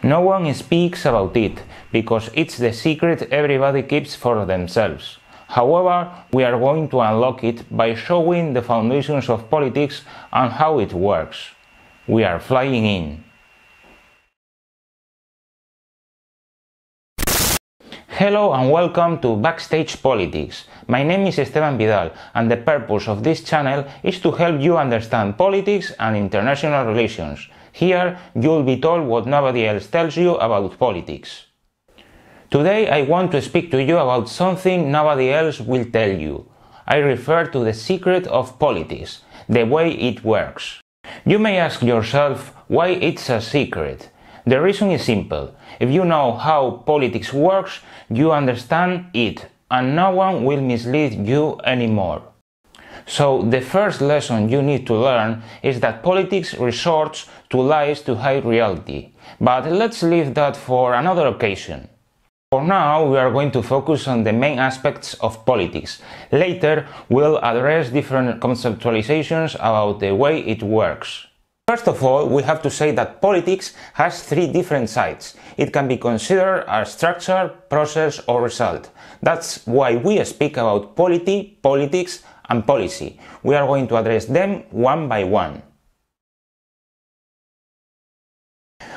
No one speaks about it, because it's the secret everybody keeps for themselves. However, we are going to unlock it by showing the foundations of politics and how it works. We are flying in. Hello and welcome to Backstage Politics. My name is Esteban Vidal and the purpose of this channel is to help you understand politics and international relations. Here you'll be told what nobody else tells you about politics. Today I want to speak to you about something nobody else will tell you. I refer to the secret of politics, the way it works. You may ask yourself why it's a secret. The reason is simple. If you know how politics works, you understand it, and no one will mislead you anymore. So the first lesson you need to learn is that politics resorts to lies to hide reality. But let's leave that for another occasion. For now, we are going to focus on the main aspects of politics. Later, we'll address different conceptualizations about the way it works. First of all, we have to say that politics has three different sides. It can be considered a structure, process or result. That's why we speak about polity, politics and policy. We are going to address them one by one.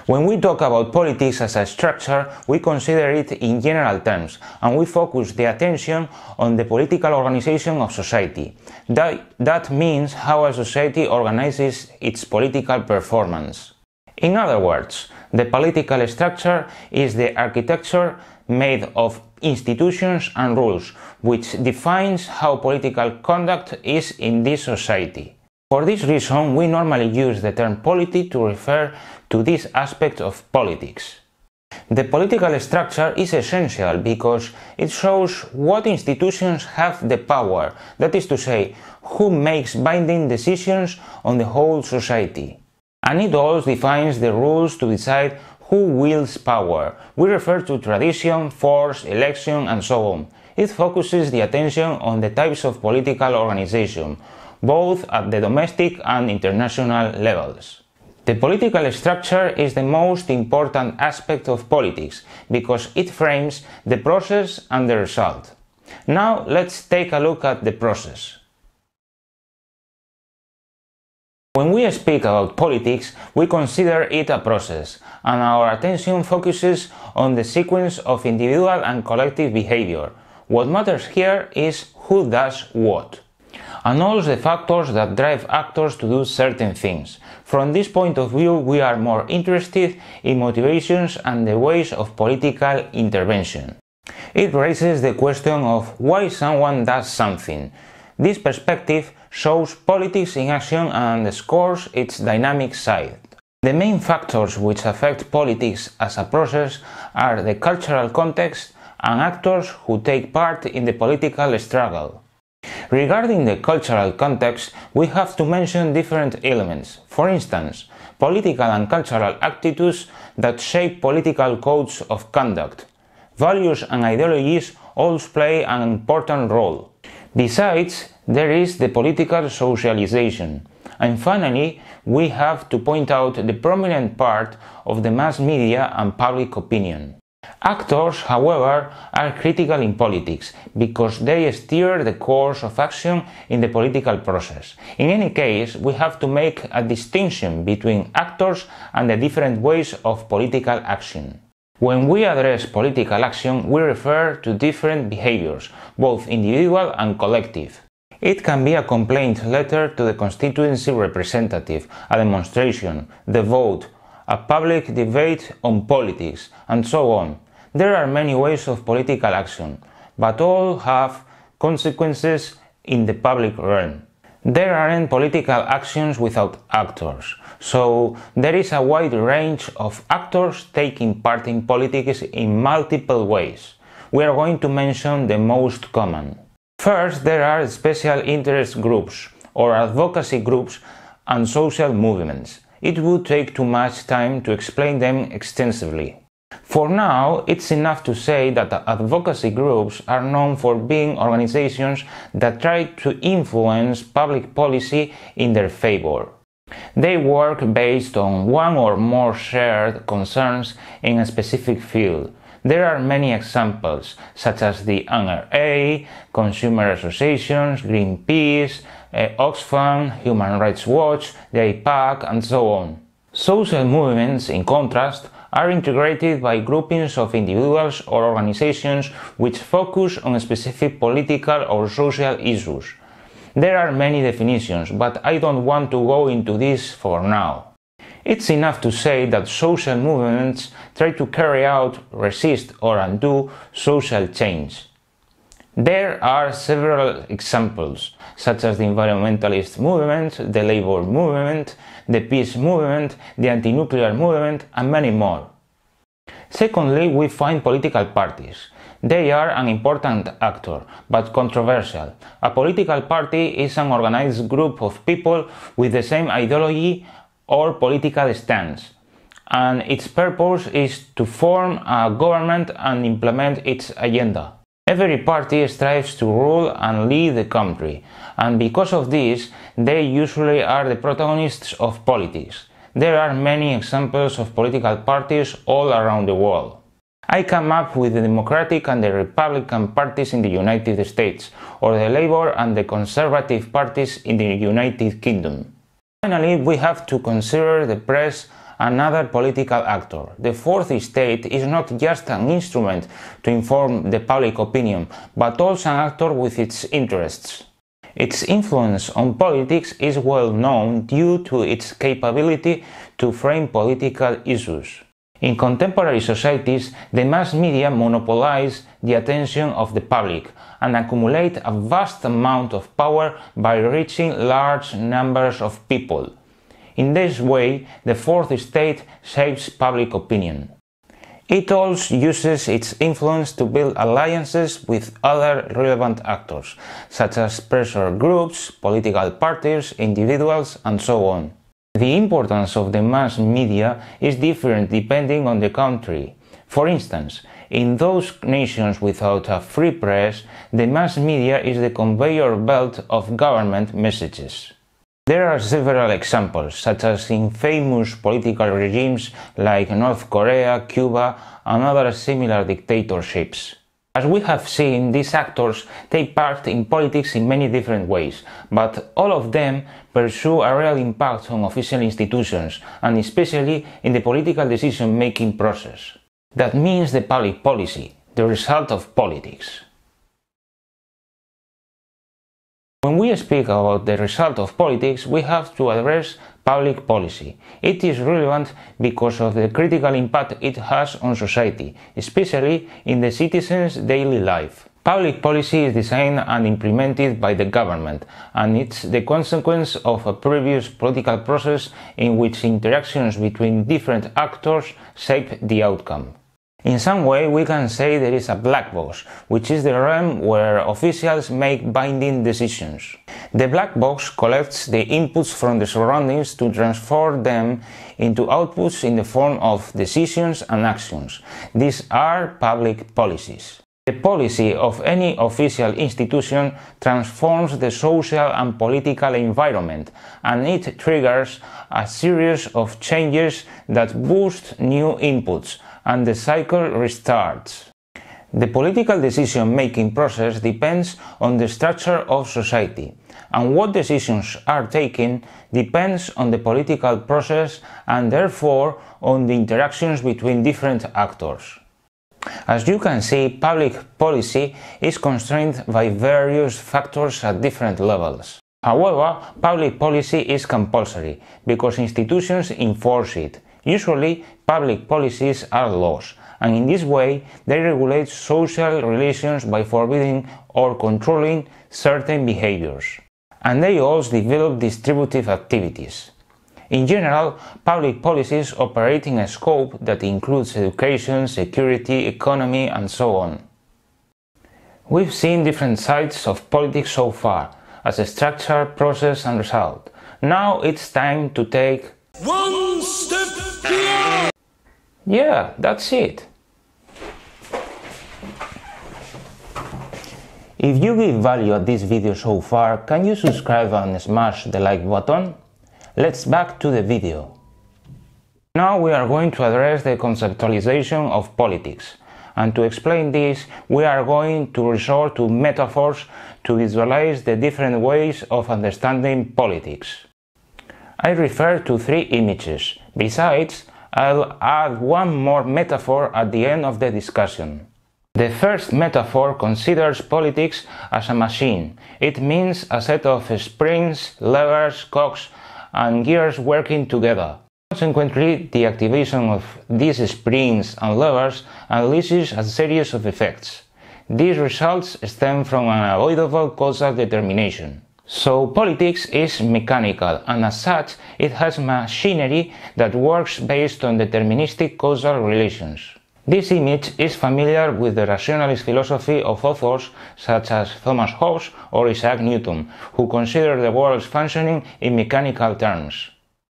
When we talk about politics as a structure, we consider it in general terms, and we focus the attention on the political organization of society. That means how a society organizes its political performance. In other words, the political structure is the architecture made of institutions and rules, which defines how political conduct is in this society. For this reason, we normally use the term polity to refer to this aspect of politics. The political structure is essential because it shows what institutions have the power, that is to say, who makes binding decisions on the whole society. And it also defines the rules to decide who wields power. We refer to tradition, force, election, and so on. It focuses the attention on the types of political organization, both at the domestic and international levels. The political structure is the most important aspect of politics because it frames the process and the result. Now let's take a look at the process. When we speak about politics, we consider it a process, and our attention focuses on the sequence of individual and collective behavior. What matters here is who does what, and all the factors that drive actors to do certain things. From this point of view, we are more interested in motivations and the ways of political intervention. It raises the question of why someone does something. This perspective shows politics in action and underscores its dynamic side. The main factors which affect politics as a process are the cultural context and actors who take part in the political struggle. Regarding the cultural context, we have to mention different elements. For instance, political and cultural attitudes that shape political codes of conduct. Values and ideologies also play an important role. Besides, there is the political socialization. And finally, we have to point out the prominent part of the mass media and public opinion. Actors, however, are critical in politics because they steer the course of action in the political process. In any case, we have to make a distinction between actors and the different ways of political action. When we address political action, we refer to different behaviors, both individual and collective. It can be a complaint letter to the constituency representative, a demonstration, the vote, a public debate on politics, and so on. There are many ways of political action, but all have consequences in the public realm. There aren't political actions without actors, so there is a wide range of actors taking part in politics in multiple ways. We are going to mention the most common. First, there are special interest groups, or advocacy groups, and social movements. It would take too much time to explain them extensively. For now, it's enough to say that advocacy groups are known for being organizations that try to influence public policy in their favor. They work based on one or more shared concerns in a specific field. There are many examples, such as the NRA, consumer associations, Greenpeace, Oxfam, Human Rights Watch, the AIPAC, and so on. Social movements, in contrast, are integrated by groupings of individuals or organizations which focus on specific political or social issues. There are many definitions, but I don't want to go into this for now. It's enough to say that social movements try to carry out, resist, or undo social change. There are several examples, such as the environmentalist movement, the labor movement, the peace movement, the anti-nuclear movement, and many more. Secondly, we find political parties. They are an important actor, but controversial. A political party is an organized group of people with the same ideology or political stance, and its purpose is to form a government and implement its agenda. Every party strives to rule and lead the country, and because of this, they usually are the protagonists of politics. There are many examples of political parties all around the world. I come up with the Democratic and the Republican parties in the United States, or the Labour and the Conservative parties in the United Kingdom. Finally, we have to consider the press another political actor. The fourth estate is not just an instrument to inform the public opinion, but also an actor with its interests. Its influence on politics is well known due to its capability to frame political issues. In contemporary societies, the mass media monopolize the attention of the public and accumulate a vast amount of power by reaching large numbers of people. In this way, the fourth estate shapes public opinion. It also uses its influence to build alliances with other relevant actors, such as pressure groups, political parties, individuals, and so on. The importance of the mass media is different depending on the country. For instance, in those nations without a free press, the mass media is the conveyor belt of government messages. There are several examples, such as in famous political regimes like North Korea, Cuba, and other similar dictatorships. As we have seen, these actors take part in politics in many different ways, but all of them pursue a real impact on official institutions, and especially in the political decision-making process. That means the public policy, the result of politics. When we speak about the result of politics, we have to address public policy. It is relevant because of the critical impact it has on society, especially in the citizens' daily life. Public policy is designed and implemented by the government, and it's the consequence of a previous political process in which interactions between different actors shape the outcome. In some way, we can say there is a black box, which is the realm where officials make binding decisions. The black box collects the inputs from the surroundings to transform them into outputs in the form of decisions and actions. These are public policies. The policy of any official institution transforms the social and political environment, and it triggers a series of changes that boost new inputs, and the cycle restarts. The political decision-making process depends on the structure of society, and what decisions are taken depends on the political process and therefore on the interactions between different actors. As you can see, public policy is constrained by various factors at different levels. However, public policy is compulsory because institutions enforce it. Usually, public policies are laws, and in this way they regulate social relations by forbidding or controlling certain behaviors. And they also develop distributive activities. In general, public policies operate in a scope that includes education, security, economy, and so on. We've seen different sides of politics so far, as a structure, process, and result. Now it's time to take one step beyond! Yeah, that's it. If you give value at this video so far, can you subscribe and smash the like button? let's back to the video. Now we are going to address the conceptualization of politics. And to explain this, we are going to resort to metaphors to visualize the different ways of understanding politics. I refer to 3 images. Besides, I'll add one more metaphor at the end of the discussion. The first metaphor considers politics as a machine. It means a set of springs, levers, cogs, and gears working together. Consequently, the activation of these springs and levers unleashes a series of effects. These results stem from an unavoidable causal determination. So politics is mechanical, and as such, it has machinery that works based on deterministic causal relations. This image is familiar with the rationalist philosophy of authors such as Thomas Hobbes or Isaac Newton, who consider the world's functioning in mechanical terms.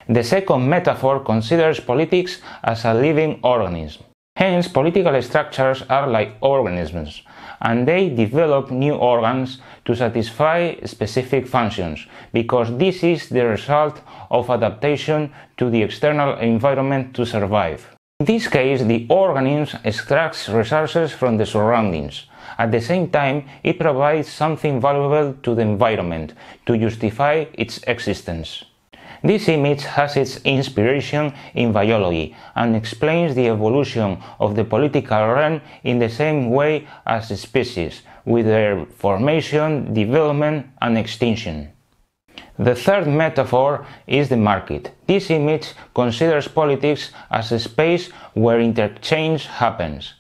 The second metaphor considers politics as a living organism. Hence, political structures are like organisms, and they develop new organs to satisfy specific functions, because this is the result of adaptation to the external environment to survive. In this case, the organism extracts resources from the surroundings. At the same time, it provides something valuable to the environment to justify its existence. This image has its inspiration in biology and explains the evolution of the political realm in the same way as species, with their formation, development, and extinction. The third metaphor is the market. This image considers politics as a space where interchange happens.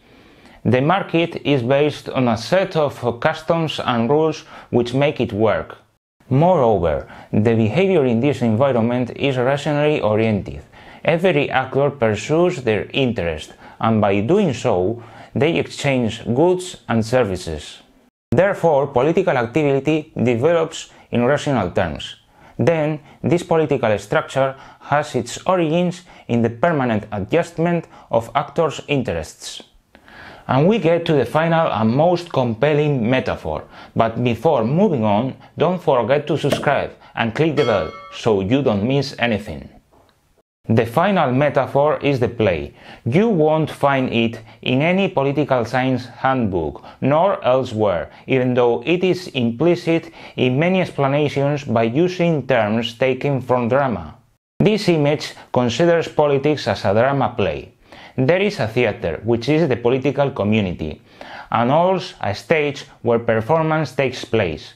The market is based on a set of customs and rules which make it work. Moreover, the behavior in this environment is rationally oriented. Every actor pursues their interest, and by doing so, they exchange goods and services. Therefore, political activity develops in rational terms. Then, this political structure has its origins in the permanent adjustment of actors' interests. And we get to the final and most compelling metaphor. But before moving on, don't forget to subscribe and click the bell so you don't miss anything. The final metaphor is the play. You won't find it in any political science handbook, nor elsewhere, even though it is implicit in many explanations by using terms taken from drama. This image considers politics as a drama play. There is a theater, which is the political community, and also a stage where performance takes place.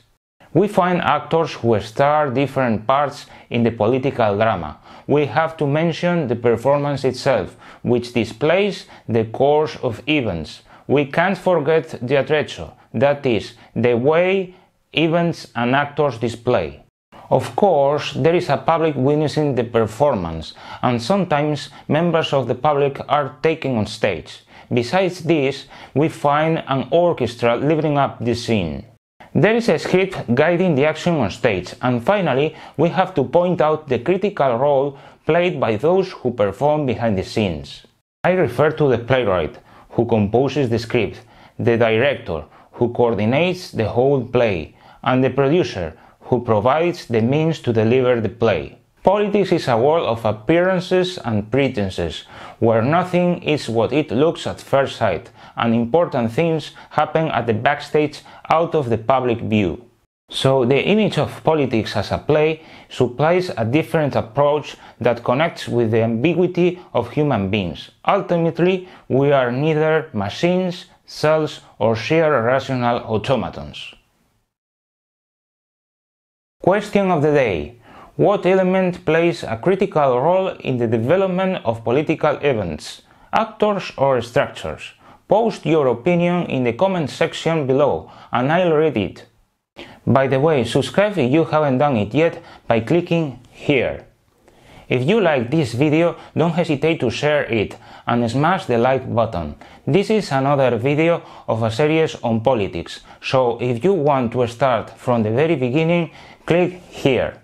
We find actors who star different parts in the political drama. We have to mention the performance itself, which displays the course of events. We can't forget the attrezzo, that is, the way events and actors display. Of course, there is a public witnessing the performance, and sometimes members of the public are taken on stage. Besides this, we find an orchestra lifting up the scene. There is a script guiding the action on stage, and finally, we have to point out the critical role played by those who perform behind the scenes. I refer to the playwright, who composes the script, the director, who coordinates the whole play, and the producer, who provides the means to deliver the play. Politics is a world of appearances and pretenses, where nothing is what it looks at first sight, and important things happen at the backstage out of the public view. So the image of politics as a play supplies a different approach that connects with the ambiguity of human beings. Ultimately, we are neither machines, cells, or sheer rational automatons. Question of the day. What element plays a critical role in the development of political events? Actors or structures? Post your opinion in the comment section below and I'll read it. By the way, subscribe if you haven't done it yet by clicking here. If you like this video, don't hesitate to share it and smash the like button. This is another video of a series on politics, so if you want to start from the very beginning, click here.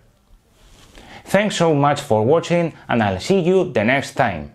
Thanks so much for watching and I'll see you the next time.